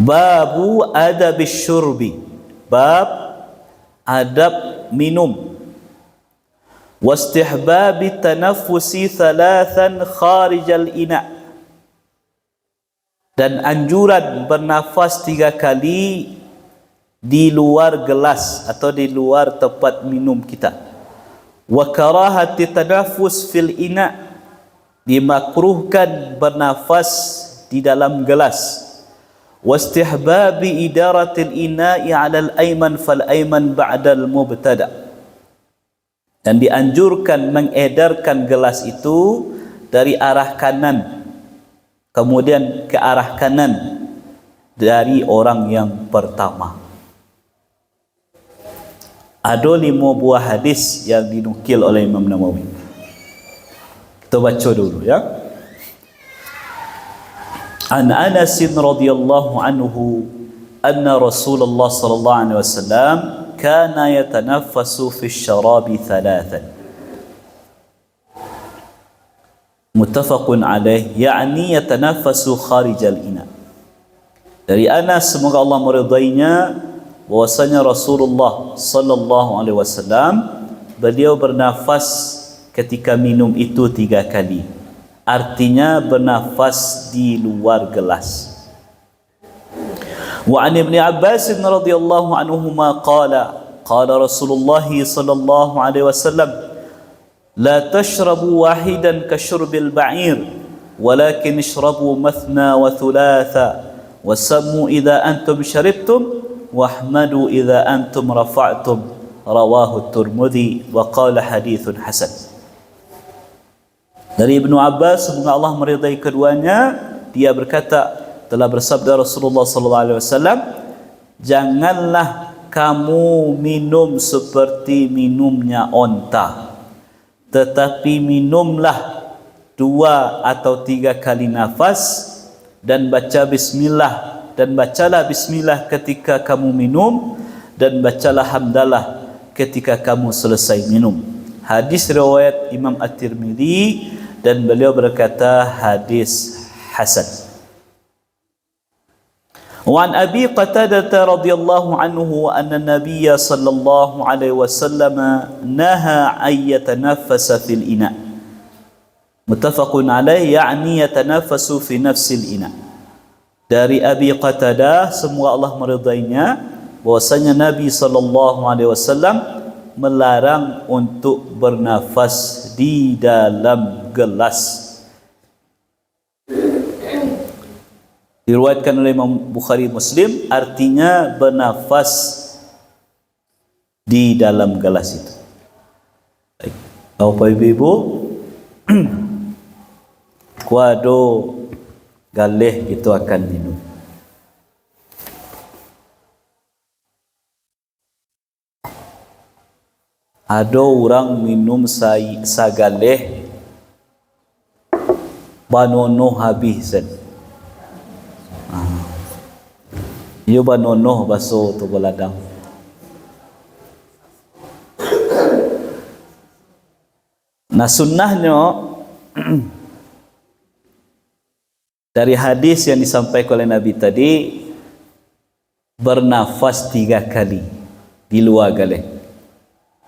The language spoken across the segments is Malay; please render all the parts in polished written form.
Babu adabis syurbi, bab adab minum. Wastihbabi tanaffusi thalathan kharijal ina', dan anjuran bernafas 3 kali di luar gelas atau di luar tempat minum kita. Wa karahati tanaffus fil ina', dimakruhkan bernafas di dalam gelas. Wastihbabi idaratil ina'i 'ala al-ayman fal ayman ba'da al-mubtada', dan dianjurkan mengedarkan gelas itu dari arah kanan kemudian ke arah kanan dari orang yang pertama. Ada 5 buah hadis yang dinukil oleh Imam Nawawi. Kita baca dulu ya. An Anas radhiyallahu anhu anna Rasulullah sallallahu alaihi wasallam kana yatanaffasu fi syarabi thalathan. Muttafaqun alaih, yakni yatanaffasu kharijal ina. Dari Anas, semoga Allah meridainya, bahwasanya Rasulullah sallallahu alaihi wasallam beliau bernafas ketika minum itu 3 kali. Artinya bernafas di luar gelas. Wa an Ibn Abbas radhiyallahu anhuma qala Rasulullah sallallahu alaihi wasallam la tashrabu wahidan ka syurbil ba'ir walakin ishrabu mathna wa thulatha wasammu idza antum syaribtum wahmadu idza antum rafa'tum. Rawahu Tirmidzi wa qala hadithun hasan. Dari Ibnu Abbas, semoga Allah meridai keduanya, dia berkata, telah bersabda Rasulullah sallallahu alaihi wasallam, janganlah kamu minum seperti minumnya onta, tetapi minumlah 2 atau 3 kali nafas dan baca bismillah, dan bacalah bismillah ketika kamu minum, dan bacalah hamdalah ketika kamu selesai minum. Hadis riwayat Imam At-Tirmidzi, dan beliau berkata hadis hasan. Wa an Abi Qatadah radhiyallahu anhu anna Nabiy sallallahu alaihi wasallam naha ay yatanaffasa fil ina. Muttafaqun alaih, yakni yatanaffasu fi nafsil ina. Dari Abi Qatadah, semoga Allah meridainya, bahwasanya Nabi sallallahu alaihi wasallam melarang untuk bernafas di dalam gelas. Diriwayatkan oleh Imam Bukhari Muslim, artinya bernafas di dalam gelas itu. Baik, Bapak Ibu, kuado galeh itu akan minum. Ada orang minum sagaleh banono habisan. Iyo banono baso tu beladang. Nah, sunnahnya dari hadis yang disampaikan oleh Nabi tadi, bernafas 3 kali di luar galeh.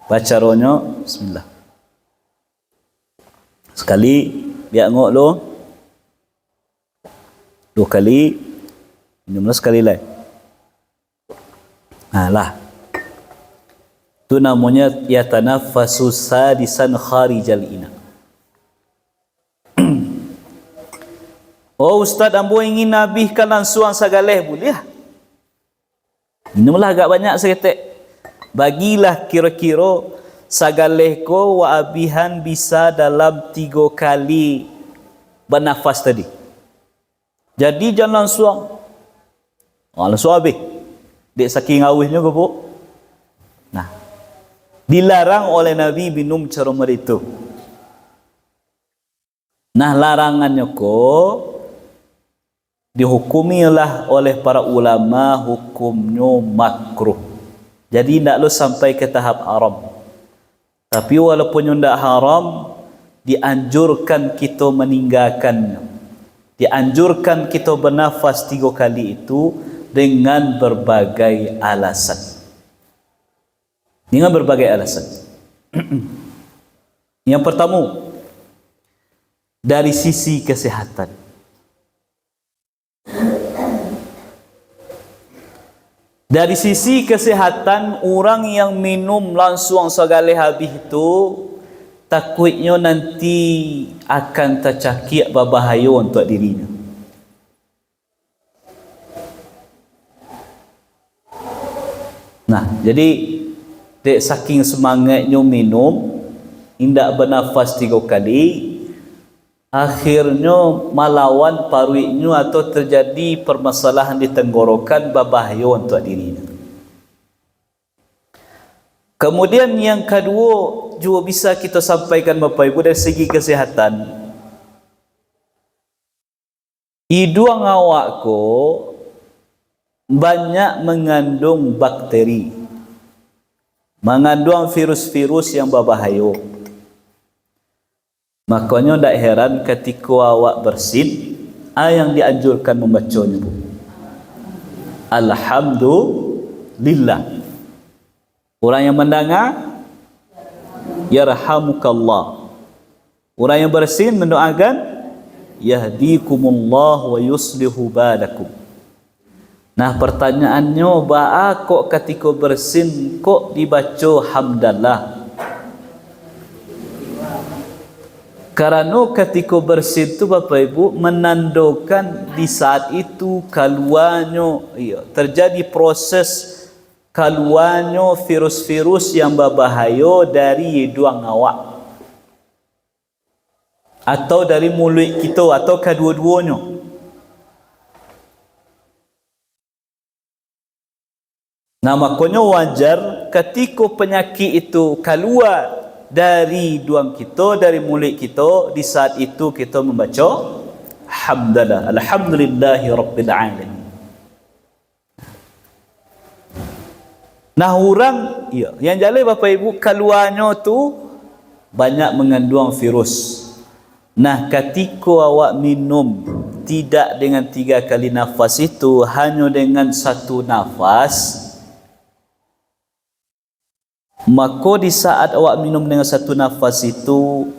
Baca rohnya bismillah sekali, biar ngok lo 2 kali, minumlah sekali lagi. Lah, itu namanya yatanaffasu sadisan kharijal ina. Oh Ustaz, ambo ingin nabihkan langsung sagaleh, boleh? Minumlah agak banyak seketek. Bagilah kira-kira sagaleh ko wa abihan bisa dalam 3 kali bernafas tadi. Jadi jangan langsung langsung habis. Dek saking awihnya ke bu. Nah, dilarang oleh Nabi minum cara itu. Nah, larangannya ko dihukumilah oleh para ulama hukumnya makruh. Jadi tidak lo sampai ke tahap haram. Tapi walaupun tidak haram, dianjurkan kita meninggalkannya. Dianjurkan kita bernafas 3 kali itu dengan berbagai alasan. Dengan berbagai alasan. Yang pertama, dari sisi kesehatan. Dari sisi kesehatan, orang yang minum langsung sekali habis itu takutnya nanti akan tercakik berbahaya untuk dirinya. Nah, jadi dek saking semangatnya minum, indak bernafas 3 kali, akhirnya melawan paruiknya atau terjadi permasalahan di tenggorokan, berbahaya untuk dirinya. Kemudian yang kedua juga bisa kita sampaikan Bapak Ibu dari segi kesehatan. Hidung awakku banyak mengandung bakteri, mengandung virus-virus yang berbahaya. Makanya tidak heran ketika awak bersin, yang dianjurkan membacanya, Bu, Alhamdulillah. Orang yang mendengar, yarhamukallah. Orang yang bersin mendoakan, yahdikumullah wa yuslihu balakum. Nah, pertanyaannya, ba'a kok ketika bersin kok dibaca hamdallah? Karena ketika bersin itu Bapak Ibu menandakan di saat itu keluarnya, terjadi proses keluarnya virus-virus yang berbahaya dari hidung awak atau dari mulut kita atau kedua-duanya. Nah, makanya wajar ketika penyakit itu keluar dari hidung kita, dari mulut kita, di saat itu kita membaca hamdalah, alhamdulillahi rabbil alamin. Nah, orang yang jalan Bapak Ibu keluarnya tu banyak mengandung virus. Nah, ketika awak minum tidak dengan 3 kali nafas itu, hanya dengan 1 nafas, maka di saat awak minum dengan 1 nafas itu,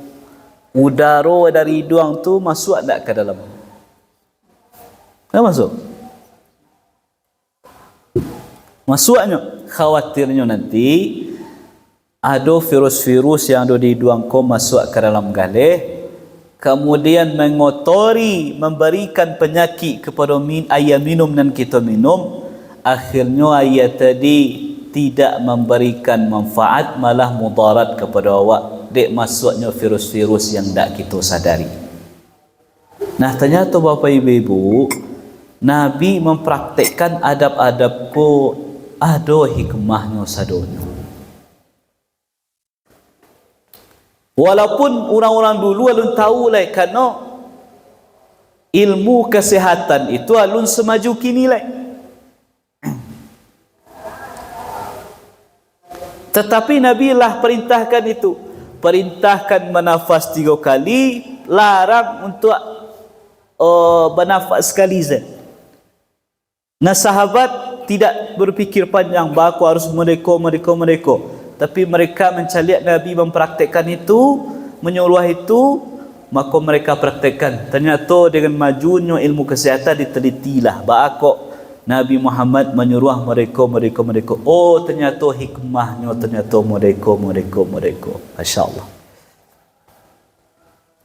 udara dari hidung tu masuk tak ke dalam? Tak masuk? Masuknya. Khawatirnya nanti ada virus-virus yang ada di hidung kau masuk ke dalam galih, kemudian mengotori, memberikan penyakit kepada air minum dan kita minum, akhirnya air tadi tidak memberikan manfaat, malah mudarat kepada awak. Dek masuknya virus-virus yang tak kita sadari. Nah, ternyata Bapak Ibu, Nabi mempraktikkan adab-adabku, ada hikmahnya sadonya. Walaupun orang-orang dulu alun tahu lah, kerana ilmu kesehatan itu alun semaju kini lah. Tetapi Nabi lah perintahkan itu, perintahkan menafas 3 kali, larang untuk bernafas sekali saja. Nah, sahabat tidak berfikir panjang, bahawa aku harus mereka. Tapi mereka mencari Nabi mempraktikkan itu, menyuruh itu, maka mereka praktikkan. Ternyata dengan majunya ilmu kesehatan ditelitilah, bahawa Nabi Muhammad menyuruh mereka. Oh, ternyata hikmahnya, ternyata mereka. Masya Allah.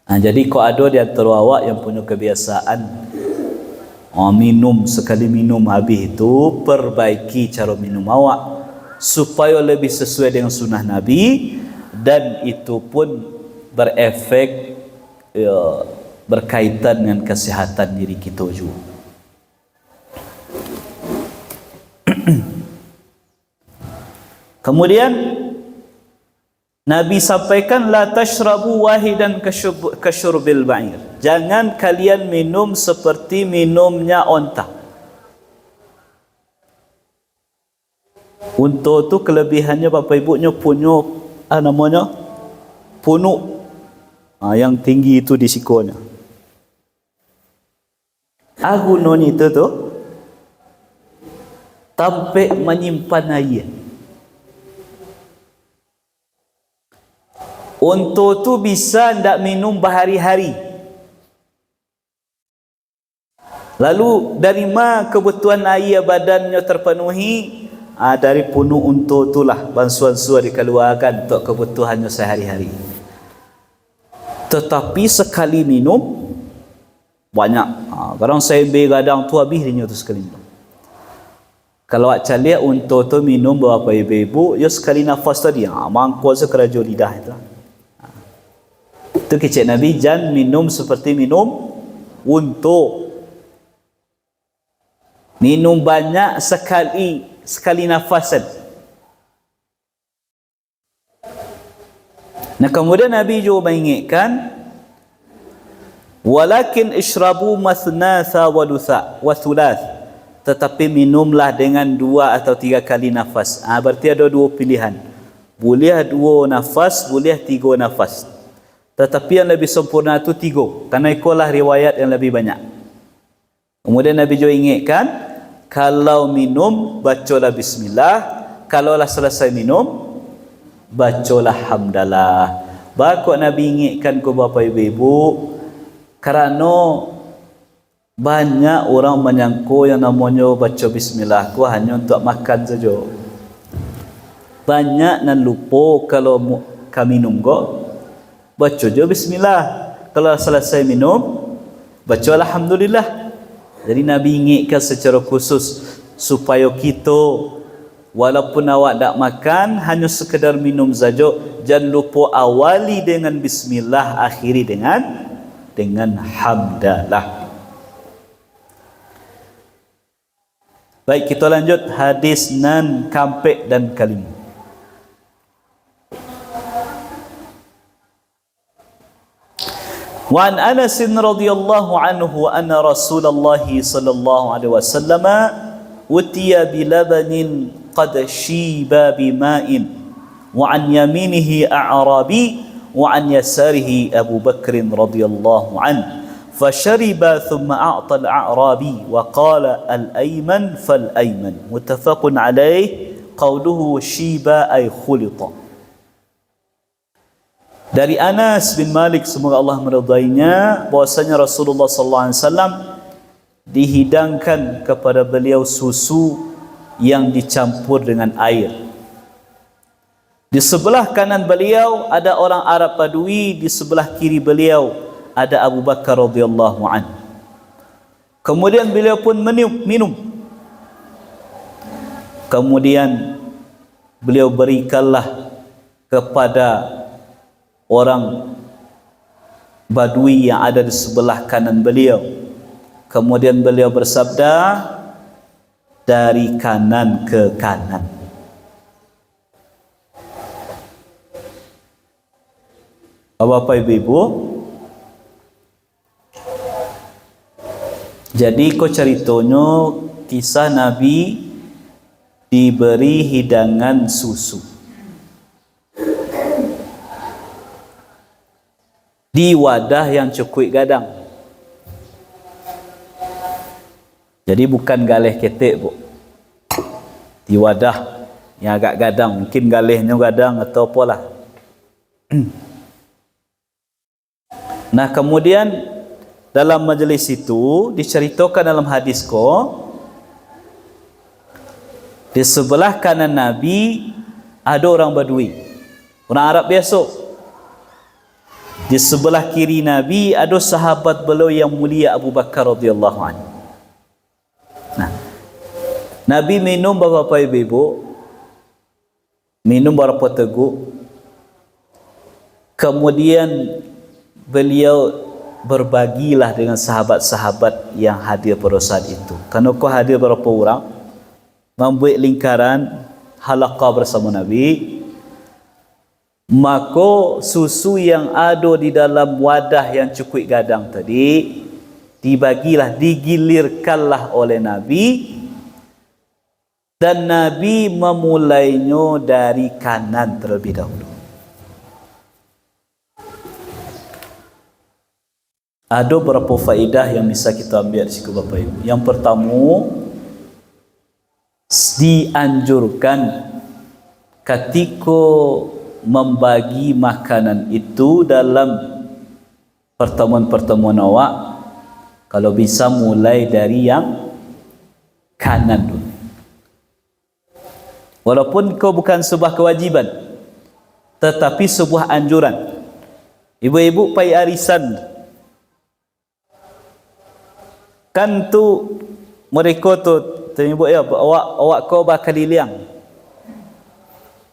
Nah, jadi kau ada di antara awak yang punya kebiasaan minum, sekali minum habis itu, perbaiki cara minum awak supaya lebih sesuai dengan sunnah Nabi, dan itu pun berefek berkaitan dengan kesehatan diri kita juga. Kemudian Nabi sampaikan, la tashrabu wahidan kasyurbil ba'ir. Jangan kalian minum seperti minumnya onta. Unta tu kelebihannya Bapak Ibunya punya namanya punuk, yang tinggi itu di sikonya. Gunanya itu tu Sampai menyimpan air. Unta tu bisa ndak minum berhari-hari. Lalu dari mana kebutuhan air badannya terpenuhi? Dari punuk unta itulah bansuan-bansuan dikeluarkan untuk kebutuhannya sehari-hari. Tetapi sekali minum banyak. Kadang saya begadang tu habis dia tu sekali minum. Kalau awak lihat unta tu minum berapa ibu-ibu, ya sekali nafas tadi, mangkuk sekerajo lidah itu. Itu kecik Nabi, jangan minum seperti minum unta. Minum banyak sekali nafasan. Nah kemudian Nabi juga mengingatkan, walakin ishrabu mathnatha wa thulath. Tetapi minumlah dengan 2 atau 3 kali nafas. Berarti ada 2 pilihan. Boleh 2 nafas, boleh 3 nafas. Tetapi yang lebih sempurna itu 3. Karena ikulah riwayat yang lebih banyak. Kemudian Nabi juga ingatkan, kalau minum, bacalah bismillah. Kalaulah selesai minum, bacalah hamdalah. Bakut Nabi ingatkan ke bapa ibu-ibu, kerana banyak orang menyangka yang namanya baca bismillah ku hanya untuk makan saja. Banyak nan lupa kalau kami minum go, baca je bismillah. Kalau selesai minum, baca alhamdulillah. Jadi Nabi ingatkan secara khusus supaya kita walaupun awak tak makan, hanya sekedar minum saja, jangan lupa awali dengan bismillah, akhiri dengan hamdalah. Baik, kita lanjut hadis nan kampek dan kalimah. Wa an Anas radhiyallahu anhu anna Rasulullah sallallahu alaihi wasallam utiya bi labanin qad shiba bima'in wa an yaminihi a'rabi wa an yasarihi Abu Bakr radhiyallahu anhu. فشرب ثم أعطى الأعرابي وقال الأيمن فالأيمن متفق عليه قوله شيبا أي خلط. Dari Anas bin Malik, semoga Allah meridainya, bahwasanya Rasulullah sallallahu alaihi wasallam dihidangkan kepada beliau susu yang dicampur dengan air. Di sebelah kanan beliau ada orang Arab Badui, di sebelah kiri beliau ada Abu Bakar radhiyallahu anhu. Kemudian beliau pun minum. Kemudian beliau berikanlah kepada orang Badui yang ada di sebelah kanan beliau. Kemudian beliau bersabda, dari kanan ke kanan. Bapak Ibu, jadi kau ceritanya kisah Nabi diberi hidangan susu di wadah yang cukup gadang. Jadi bukan galeh ketek, bu. Di wadah yang agak gadang, mungkin galehnya gadang atau apalah. Nah kemudian dalam majlis itu diceritakan dalam hadis ko, di sebelah kanan Nabi ada orang Badui, orang Arab biasa. Di sebelah kiri Nabi ada sahabat beliau yang mulia Abu Bakar radhiyallahu anhu. Nah, Nabi minum beberapa ibu, minum beberapa teguk. Kemudian beliau berbagilah dengan sahabat-sahabat yang hadir pada saat itu. Kerana kau hadir berapa orang, membuat lingkaran halaqah bersama Nabi, maka susu yang ada di dalam wadah yang cukup gadang tadi dibagilah, digilirkanlah oleh Nabi, dan Nabi memulainya dari kanan terlebih dahulu. Ada beberapa faedah yang bisa kita ambil di situ Bapak Ibu. Yang pertama, dianjurkan ketika membagi makanan itu dalam pertemuan-pertemuan awak, kalau bisa mulai dari yang kanan dulu. Walaupun kau bukan sebuah kewajiban, tetapi sebuah anjuran. Ibu-ibu pai arisan, kan tu mereka tu ibu ya, awak kau bakal diliang.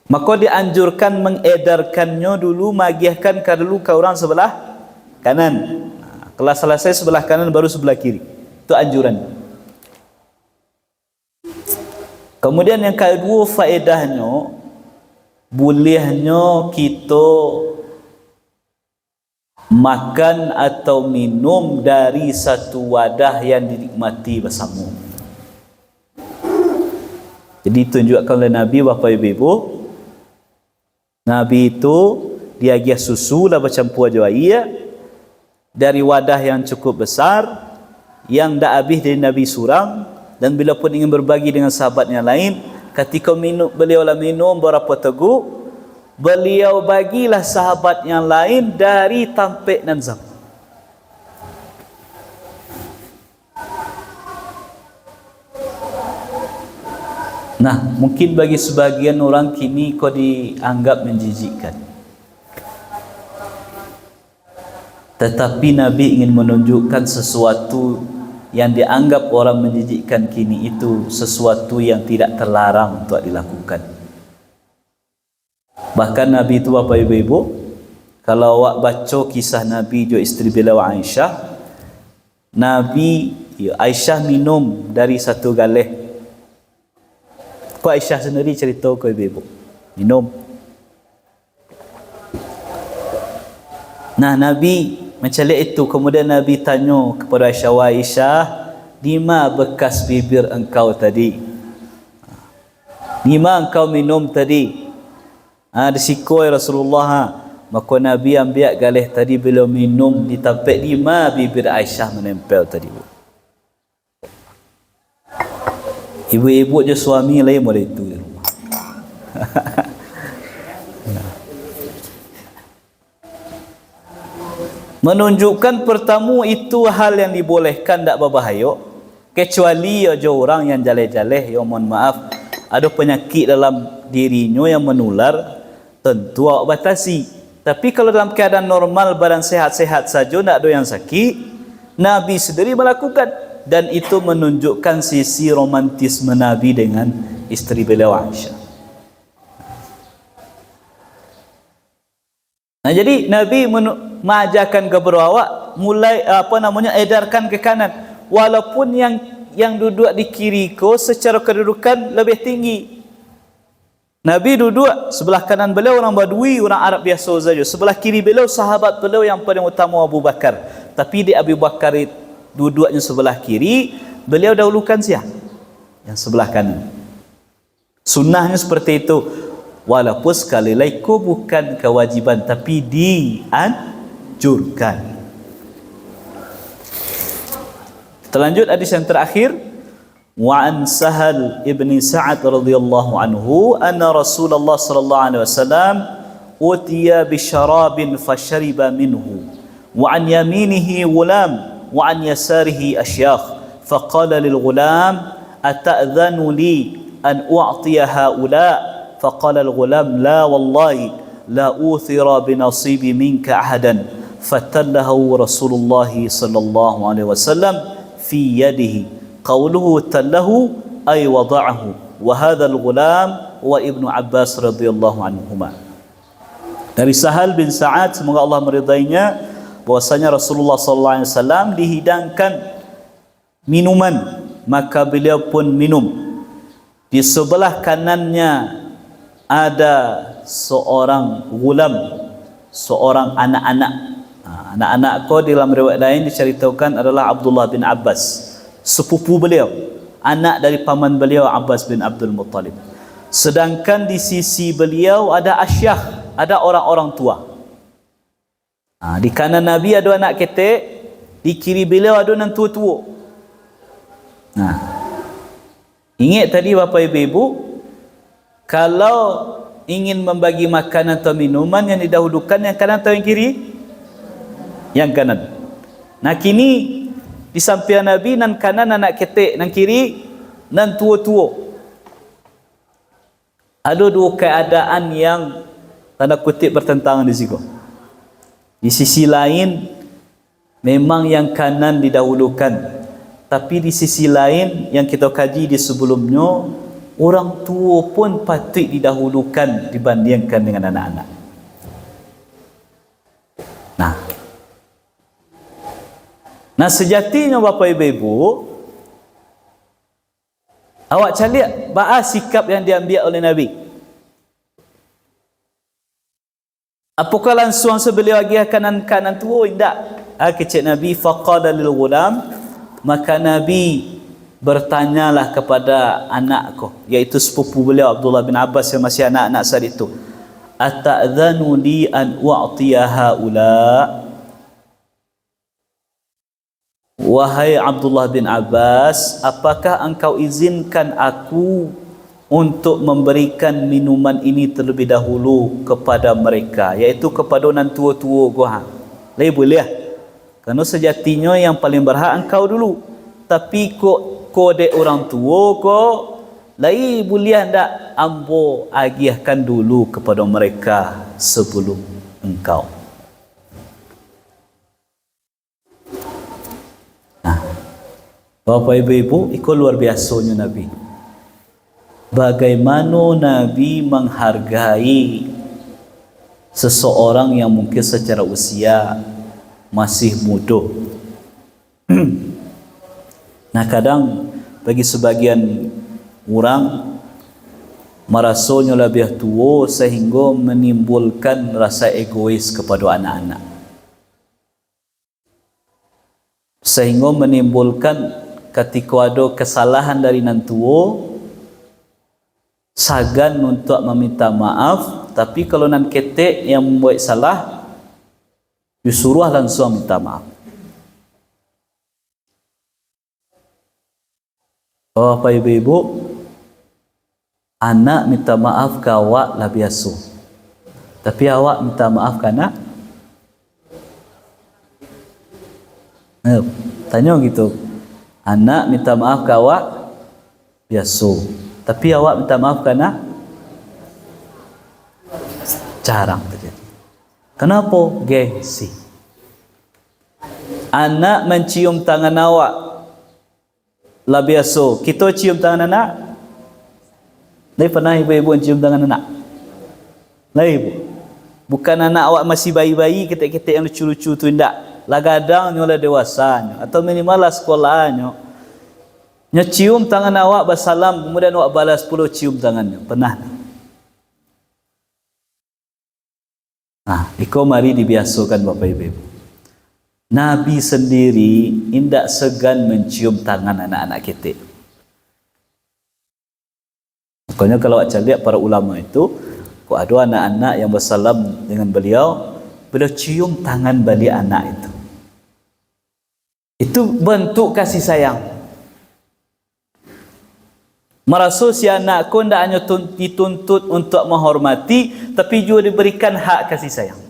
Maka dianjurkan mengedarkannya dulu, magiahkan ke dulu ke orang sebelah kanan. Kalau selesai sebelah kanan baru sebelah kiri. Itu anjuran. Kemudian yang kedua faedahnya, bolehnya kita makan atau minum dari satu wadah yang dinikmati bersama. Jadi tunjukkan oleh Nabi, Bapak Ibu, Nabi itu dia giah susu lah bercampur aja air dari wadah yang cukup besar yang dah habis dari Nabi surang, dan bila pun ingin berbagi dengan sahabatnya lain, ketika beliau minum berapa teguk, beliau bagilah sahabat yang lain dari tampik dan zam. Nah, mungkin bagi sebagian orang kini kau dianggap menjijikkan. Tetapi Nabi ingin menunjukkan sesuatu yang dianggap orang menjijikkan kini itu sesuatu yang tidak terlarang untuk dilakukan. Bahkan Nabi itu, Bapak Ibu, kalau awak baca kisah Nabi jo isteri beliau Aisyah, Nabi Aisyah minum dari satu galeh. Kau Aisyah sendiri cerita ke ibu minum. Nah, Nabi macam itu. Kemudian Nabi tanya kepada Aisyah, Aisyah, di mana bekas bibir engkau tadi? Di mana engkau minum tadi? Di sikoi Rasulullah. Maka Nabi ambil galih tadi, bila minum di tampik di mana bibir Aisyah menempel tadi. Ibu-ibu je suami lain boleh itu di rumah. Menunjukkan pertama itu hal yang dibolehkan, tak berbahaya, kecuali ada orang yang jaleh-jaleh, yang mohon maaf ada penyakit dalam dirinya yang menular, tentu awak batasi. Tapi kalau dalam keadaan normal, badan sehat-sehat saja, tak ada yang sakit, Nabi sendiri melakukan, dan itu menunjukkan sisi romantisme Nabi dengan isteri beliau Aisyah. Nah, jadi Nabi mengajarkan kepada awak mulai edarkan ke kanan, walaupun yang duduk di kiri ko secara kedudukan lebih tinggi. Nabi duduk sebelah kanan beliau orang Badui, orang Arab biasa saja. Sebelah kiri beliau sahabat beliau yang paling utama Abu Bakar. Tapi di Abu Bakar duduknya sebelah kiri, beliau dahulukan siapa? Yang sebelah kanan. Sunnahnya seperti itu. Walaupun sekali lagi bukan kewajiban, tapi dianjurkan. Kita lanjut hadis yang terakhir. Wa an Sahal ibni Sa'ad radhiyallahu anhu anna Rasulullah sallallahu alaihi wasallam utiya bi syarabin fashariba minhu wa an yaminihi ghulam wa an yasarihi ashyakh faqala lil ghulam ata'dhanu li an u'tiya haula فقال الغلام لا والله لا أوثر بنصيبي منك أحدا فتله رسول الله صلى الله عليه وسلم في يده قوله تله أي وضعه وهذا الغلام وابن عباس رضي الله عنهما. Dari Sahal bin Sa'ad, semoga Allah meridainya, bahwasanya Rasulullah sallallahu alaihi wasallam dihidangkan minuman, maka beliau pun minum. Di sebelah kanannya ada seorang gulam, seorang anak-anak. Anak-anak kau dalam riwayat lain diceritakan adalah Abdullah bin Abbas, sepupu beliau, anak dari paman beliau Abbas bin Abdul Muttalib. Sedangkan di sisi beliau ada asyakh, ada orang-orang tua. Di kanan Nabi ada anak ketek, di kiri beliau ada orang tua-tua. Ingat tadi Bapak Ibu, kalau ingin membagi makanan atau minuman, yang didahulukan yang kanan atau yang kiri? Yang kanan. Nah kini di samping Nabi nan kanan anak ketek, nan kiri nan tua-tua. Ada dua keadaan yang tanda kutip bertentangan di situ. Di sisi lain memang yang kanan didahulukan, tapi di sisi lain yang kita kaji di sebelumnya, orang tua pun patut didahulukan dibandingkan dengan anak-anak. Nah sejatinya Bapak Ibu, awak cari bahas sikap yang diambil oleh Nabi. Apakah langsung sebeliau bagi kanan tua? Tidak. Kecik Nabi faqala lil ghulam, maka Nabi bertanyalah kepada anakku, iaitu sepupu beliau Abdullah bin Abbas yang masih anak-anak saat itu, ata'dhanu li an u'tiya haula? Wahai Abdullah bin Abbas, apakah engkau izinkan aku untuk memberikan minuman ini terlebih dahulu kepada mereka, iaitu kepada orang tua-tua gua? Lagi boleh, kerana sejatinya yang paling berhak engkau dulu, tapi kode orang tua kau lagi boleh tak ambo agihkan dulu kepada mereka sebelum engkau. Bapak Ibu, itu luar biasanya Nabi. Bagaimana Nabi menghargai seseorang yang mungkin secara usia masih muda. Nah kadang bagi sebagian orang merasanya lebih tua sehingga menimbulkan rasa egois kepada anak-anak, sehingga menimbulkan ketika ada kesalahan dari nan tua, sagan untuk meminta maaf, tapi kalau nan ketek yang membuat salah, disuruh langsung minta maaf. Bapak Ibu, anak minta maaf ke awak lah biasa, tapi awak minta maaf ke anak? Tanya gitu. Anak minta maaf ke awak biasa, tapi awak minta maaf ke anak? Jarang terjadi. Kenapa? Gengsi. Anak mencium tangan awak lah biasa, kita cium tangan anak? Lagi pernah ibu-ibu cium tangan anak? Lagi ibu? Bukan anak awak masih bayi-bayi, ketik-ketik yang lucu-lucu tu, tidak. Lah gadangnya lah dewasanya, atau minimal lah sekolahnya, cium tangan awak bersalam, kemudian awak balas 10 cium tangannya. Pernah? Nah, iko mari dibiasakan Bapak Ibu. Nabi sendiri tidak segan mencium tangan anak-anak kita. Makanya kalau awak lihat para ulama itu, kok ada anak-anak yang bersalam dengan beliau cium tangan balik anak itu. Itu bentuk kasih sayang. Merasa si anak kau tidak hanya dituntut untuk menghormati, tapi juga diberikan hak kasih sayang.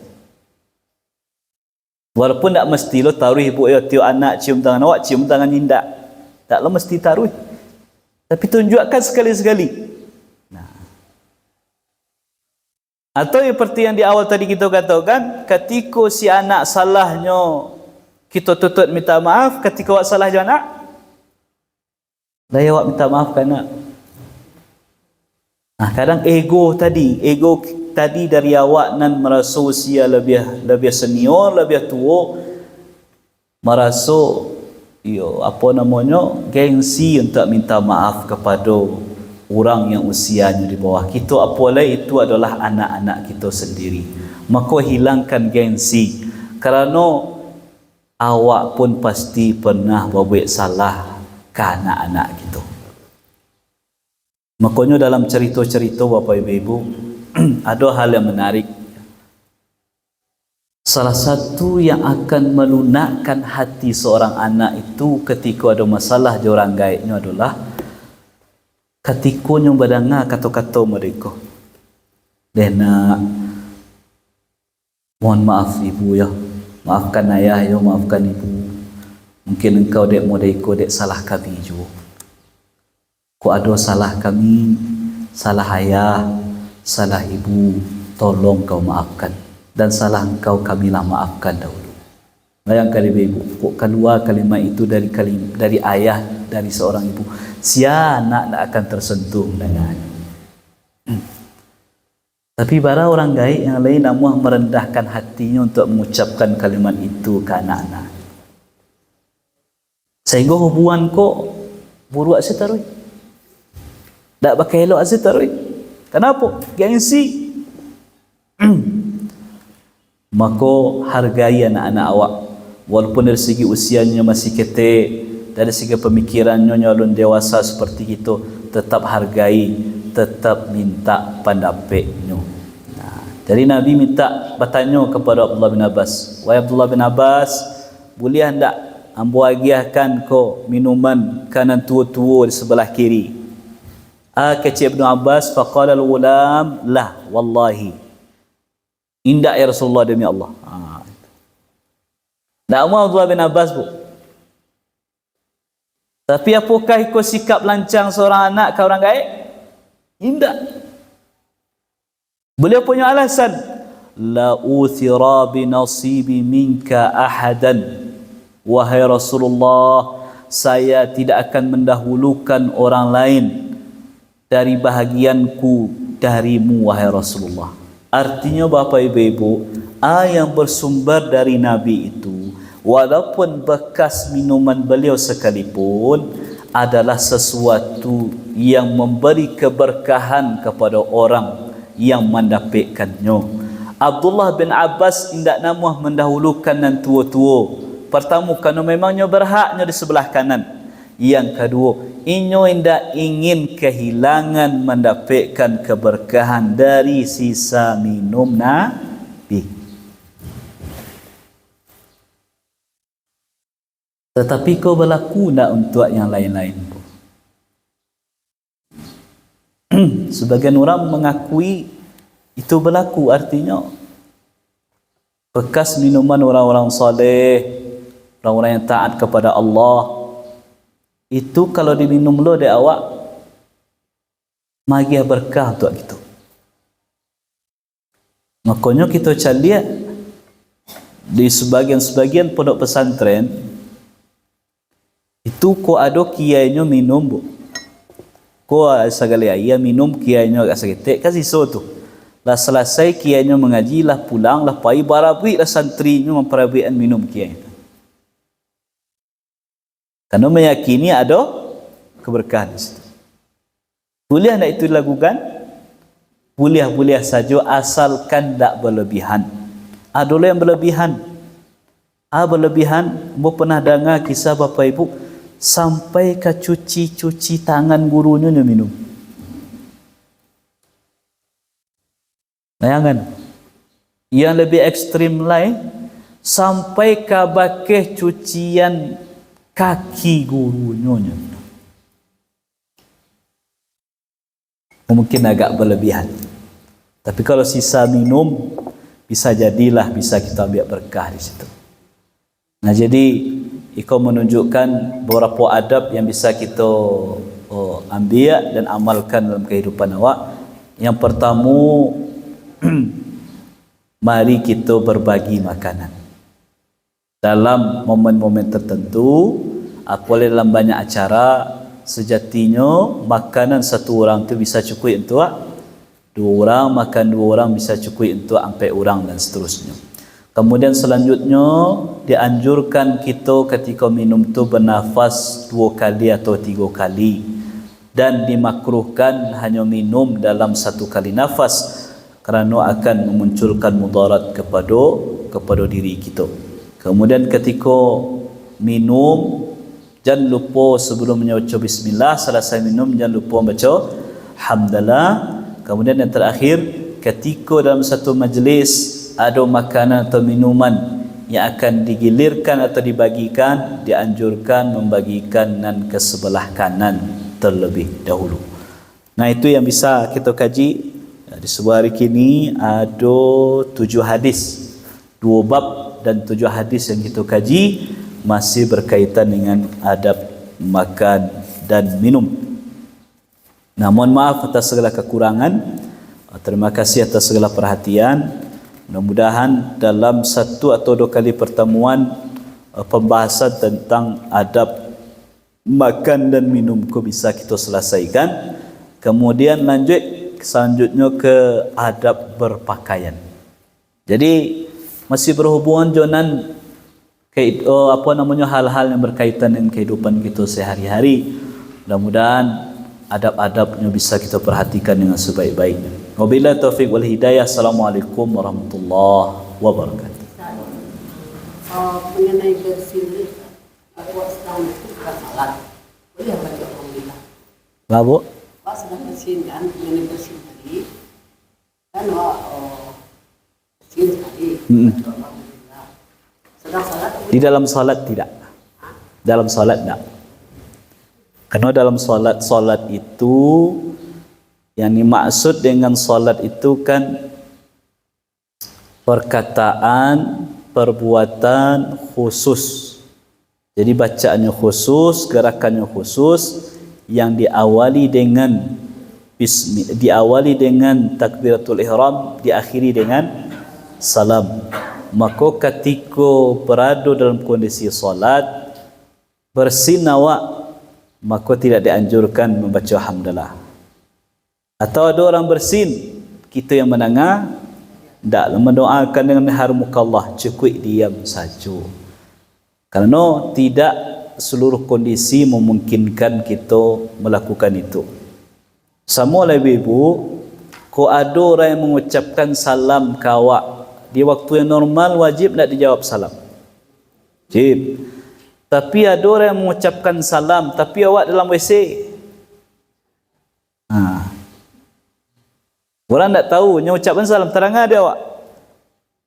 Walaupun tak mesti lo taruh ibu tiup anak cium tangan awak, cium tangan indak. Tak lo mesti taruh. Tapi tunjukkan sekali-sekali. Nah. Atau seperti yang di awal tadi kita katakan, ketika si anak salahnya, kita tutup minta maaf. Ketika awak salah je anak, awak minta maaf ke anak. Nah, kadang ego tadi dari awak nan merasa usia lebih senior, lebih tua, merasa gengsi untuk minta maaf kepada orang yang usianya di bawah kita, apalagi itu adalah anak-anak kita sendiri. Maka hilangkan gengsi, kerana awak pun pasti pernah berbuat salah ke anak-anak kita. Makanya dalam cerita-cerita Bapak Ibu, ada hal yang menarik. Salah satu yang akan melunakkan hati seorang anak itu ketika ada masalah di orang gaibnya adalah Ketika berdengar kata-kata mereka, nak mohon maaf ibu ya, maafkan ayah ya, maafkan ibu. Mungkin engkau dek modeko dek salah kami juga. Kau ada salah kami, salah ayah, salah ibu, tolong kau maafkan. Dan salah engkau kamilah maafkan dahulu. Bayangkan ibu, kok keluar kalimat itu dari ayah, dari seorang ibu, si anak tak akan tersentuh dengannya. Tapi para orang gaib yang lain namun merendahkan hatinya untuk mengucapkan kalimat itu ke anak-anak. Sehingga hubungan kok buruk setarui. Tak pakai elok setarui. Kenapa? Gengsi. Maka hargai anak-anak awak. Walaupun dari segi usianya masih ketik, dari segi pemikirannya nyalon dewasa seperti itu, tetap hargai, tetap minta pendapatnya. Jadi Nabi minta bertanya kepada Abdullah bin Abbas, wahai Abdullah bin Abbas, boleh hendak ambo agiahkan kau minuman kanan tua-tua di sebelah kiri? Kata Ibnu Abbas, faqala al-ghulam, la wallahi. Indak ya Rasulullah demi Allah. Tak mau Abdullah bin Abbas bu. Tapi apakah ikut sikap lancang seorang anak ke orang gaib? Indak. Beliau punya alasan, la uthira bi nasibi minka ahadan, wahai Rasulullah, saya tidak akan mendahulukan orang lain dari bahagianku darimu wahai Rasulullah. Artinya Bapak Ibu, yang bersumber dari Nabi itu, walaupun bekas minuman beliau sekalipun, adalah sesuatu yang memberi keberkahan kepada orang yang mendapatkannya. Abdullah bin Abbas tidak namuh mendahulukan yang tua-tua. Pertama, kerana memangnya berhaknya di sebelah kanan. Yang kedua, inyo tidak ingin kehilangan mendapatkan keberkahan dari sisa minum Nabi. Tetapi kau berlaku tak untuk yang lain-lain? Sebagian orang mengakui itu berlaku, artinya bekas minuman orang-orang saleh, orang-orang yang taat kepada Allah, itu kalau diminum lo dari awak, magiah berkah untuk itu. Makanya kita cari di sebagian-sebagian pondok pesantren itu ko ada kiainya minum bu. Ko segala ia minum kiainya agak sakit kasih sotu. Lah selesai kiainya mengaji lah pulang lah pai barabi lah santrinya memperabian minum kiai. Karena meyakini ada keberkahan di situ. Boleh tak itu dilakukan? Boleh saja asalkan tak berlebihan. Ada yang berlebihan. Berlebihan, mau pernah dengar kisah Bapak Ibu sampai ke cuci tangan gurunya minum. Bayangkan. Yang lebih ekstrim lain sampai ke bakeh cucian kaki gurunya. Mungkin agak berlebihan. Tapi kalau sisa minum, bisa jadilah bisa kita ambil berkah di situ. Nah jadi Iko menunjukkan beberapa adab yang bisa kita ambil dan amalkan dalam kehidupan awak. Yang pertama, mari kita berbagi makanan. Dalam momen-momen tertentu, apalagi dalam banyak acara, sejatinya makanan satu orang itu bisa cukup untuk dua orang, makan dua orang bisa cukup untuk 4 orang dan seterusnya. Kemudian selanjutnya dianjurkan kita ketika minum tu bernafas 2 kali atau 3 kali, dan dimakruhkan hanya minum dalam 1 kali nafas kerana akan memunculkan mudarat kepada diri kita. Kemudian ketika minum, jangan lupa sebelum membaca bismillah, selesai minum jangan lupa baca hamdalah. Kemudian yang terakhir, ketika dalam satu majlis ada makanan atau minuman yang akan digilirkan atau dibagikan, dianjurkan membagikan nan ke sebelah kanan terlebih dahulu. Nah, itu yang bisa kita kaji. Di sebuah hari kini ada 7 hadis, 2 bab dan 7 hadis yang kita kaji masih berkaitan dengan adab makan dan minum. Nah, mohon maaf atas segala kekurangan. Terima kasih atas segala perhatian. Mudah-mudahan dalam 1 atau 2 kali pertemuan pembahasan tentang adab makan dan minum bisa kita selesaikan. Kemudian lanjut selanjutnya ke adab berpakaian. Jadi masih berhubungan dengan hal-hal yang berkaitan dengan kehidupan kita sehari-hari. Mudah-mudahan adab-adabnya bisa kita perhatikan dengan sebaik-baiknya. Wabillahi taufiq wal hidayah. Assalamualaikum warahmatullahi wabarakatuh. Mengenai bersih, buat sedang itu bukan salat. Boleh baca alhamdulillah. Babu? Pak sedang bersin kan, mengenai bersin tadi kan bersin sekali. Baca alhamdulillah. Sedang salat. Di dalam salat tidak. Dalam salat tidak. Karena dalam salat itu yang dimaksud dengan salat itu kan perkataan, perbuatan khusus. Jadi bacaannya khusus, gerakannya khusus, yang diawali dengan takbiratul ihram, diakhiri dengan salam. Maka ketika berada dalam kondisi salat bersinawak, maka tidak dianjurkan membaca hamdalah. Atau ada orang bersin, kita yang mendengar tidaklah mendoakan dengan harmukallah, cukup diam saja. Kerana tidak seluruh kondisi memungkinkan kita melakukan itu. Sama lah ibu, kalau ada orang yang mengucapkan salam ke awak di waktu yang normal, wajib tak dijawab salam? Wajib. Tapi ada orang yang mengucapkan salam tapi awak dalam WC. Orang tak tahu, yang ucapkan salam terangkan dia awak.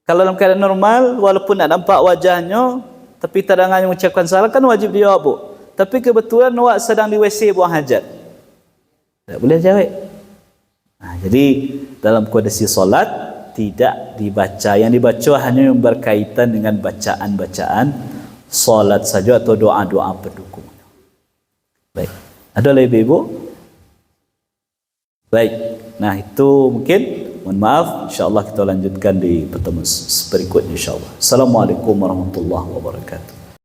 Kalau dalam keadaan normal, walaupun tak nampak wajahnya, tapi terangkan yang mengucapkan salam, kan wajib dijawab bu. Tapi kebetulan awak sedang di WC buang hajat, tak boleh jawab. Jadi dalam kondisi solat tidak dibaca. Yang dibaca hanya yang berkaitan dengan bacaan-bacaan solat saja atau doa-doa pendukung. Baik, ada lagi ibu? Baik. Nah, itu mungkin, mohon maaf, insya-Allah kita lanjutkan di pertemuan berikutnya insya-Allah. Assalamualaikum warahmatullahi wabarakatuh.